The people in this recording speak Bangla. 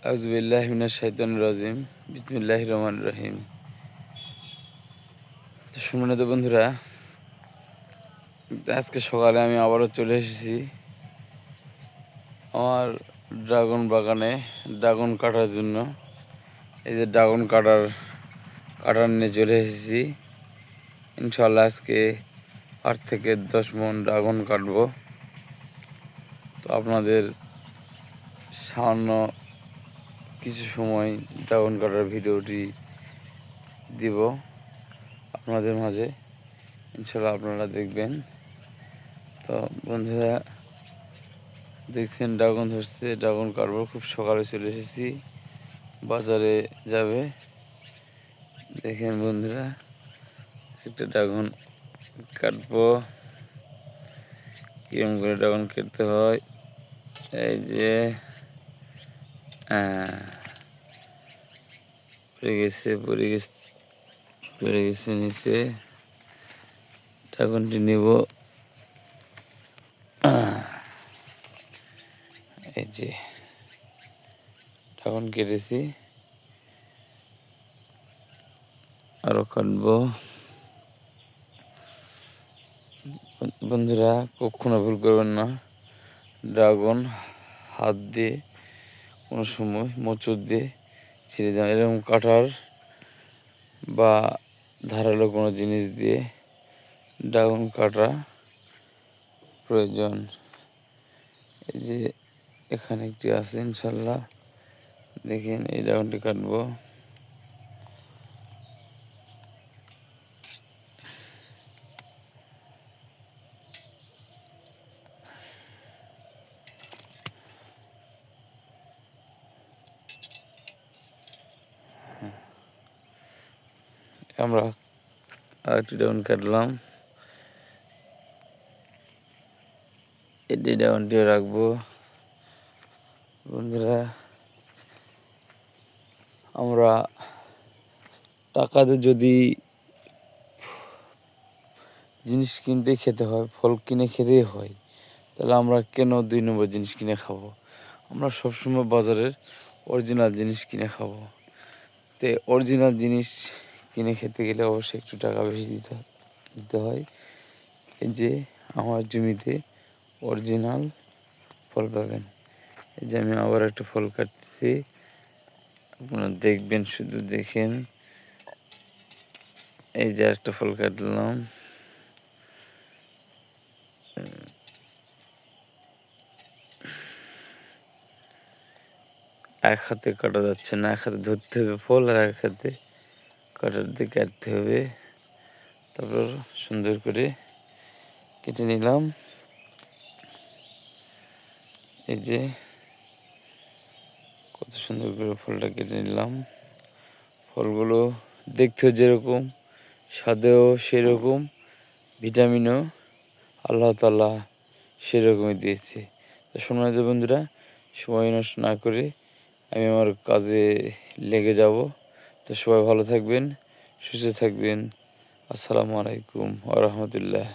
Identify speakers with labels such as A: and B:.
A: আউযুবিল্লাহি মিনাশ শাইতানির রাজিম। বিসমিল্লাহির রহমানির রহিম। তো সম্মানিত বন্ধুরা, আজকে সকালে আমি আবারও চলে এসেছি আমার ড্রাগন বাগানে ড্রাগন কাটার জন্য। এই যে ড্রাগন কাটার নিয়ে চলে এসেছি। ইনশাআল্লাহ আজকে 8 থেকে 10 মণ ড্রাগন কাটবো। তো আপনাদের সামান্য কিছু সময় ড্রাগন কাটার ভিডিওটি দিব আপনাদের মাঝে, ইনশাআল্লাহ আপনারা দেখবেন। তো বন্ধুরা দেখছেন ড্রাগন ধরছে, ড্রাগন কাটবো। খুব সকালে চলে এসেছি, বাজারে যাবে। দেখেন বন্ধুরা, একটা ড্রাগন কাটবো। কিরম করে ড্রাগন কাটতে হয়, এই যে পড়ে গেছে নিচে। ড্রাগনটি নেব। এই যে ড্রাগন কেটেছি, আরো কাটবো। বন্ধুরা কখনো ভুল করবেন না, ড্রাগন হাত দিয়ে কোনো সময় মোচড় দিয়ে ছিঁড়ে দেন। এরকম কাটার বা ধারালো কোনো জিনিস দিয়ে ড্রাগন কাটা প্রয়োজন। এই যে এখানে একটি আছে, ইনশাল্লাহ দেখেন এই ড্রাগনটি কাটবো। আমরা আরেকটি ড্রাগন কাটলাম, এটি ড্রাগনটিও রাখবো। বন্ধুরা, আমরা টাকাতে যদি জিনিস কিনতে খেতে হয়, ফল কিনে খেতেই হয়, তাহলে আমরা কেন 2 নম্বর জিনিস কিনে খাবো? আমরা সবসময় বাজারের অরিজিনাল জিনিস কিনে খাবো। তো অরিজিনাল জিনিস কিনে খেতে গেলে অবশ্যই একটু টাকা বেশি দিতে হয়। এই যে আমার জমিতে অরিজিনাল ফল পাবেন। এই যে আমি আবার একটা ফল কাটতেছি, আপনারা দেখবেন, শুধু দেখেন। এই যে একটা ফল কাটলাম। এক হাতে কাটা যাচ্ছে না, এক হাতে ধরতে হবে ফল, আর এক হাতে কাটার দিয়ে কাটতে হবে। তারপর সুন্দর করে কেটে নিলাম। এই যে কত সুন্দর করে ফলটা কেটে নিলাম। ফলগুলো দেখতেও যেরকম, স্বাদেও সেরকম, ভিটামিনও আল্লাহ তাআলা সেরকমই দিয়েছে। তো সম্মানিত বন্ধুরা, সময় নষ্ট না করে আমি আমার কাজে লেগে যাব। তো সবাই ভালো থাকবেন, সুস্থ থাকবেন। আসসালামু আলাইকুম ওয়া রাহমাতুল্লাহ।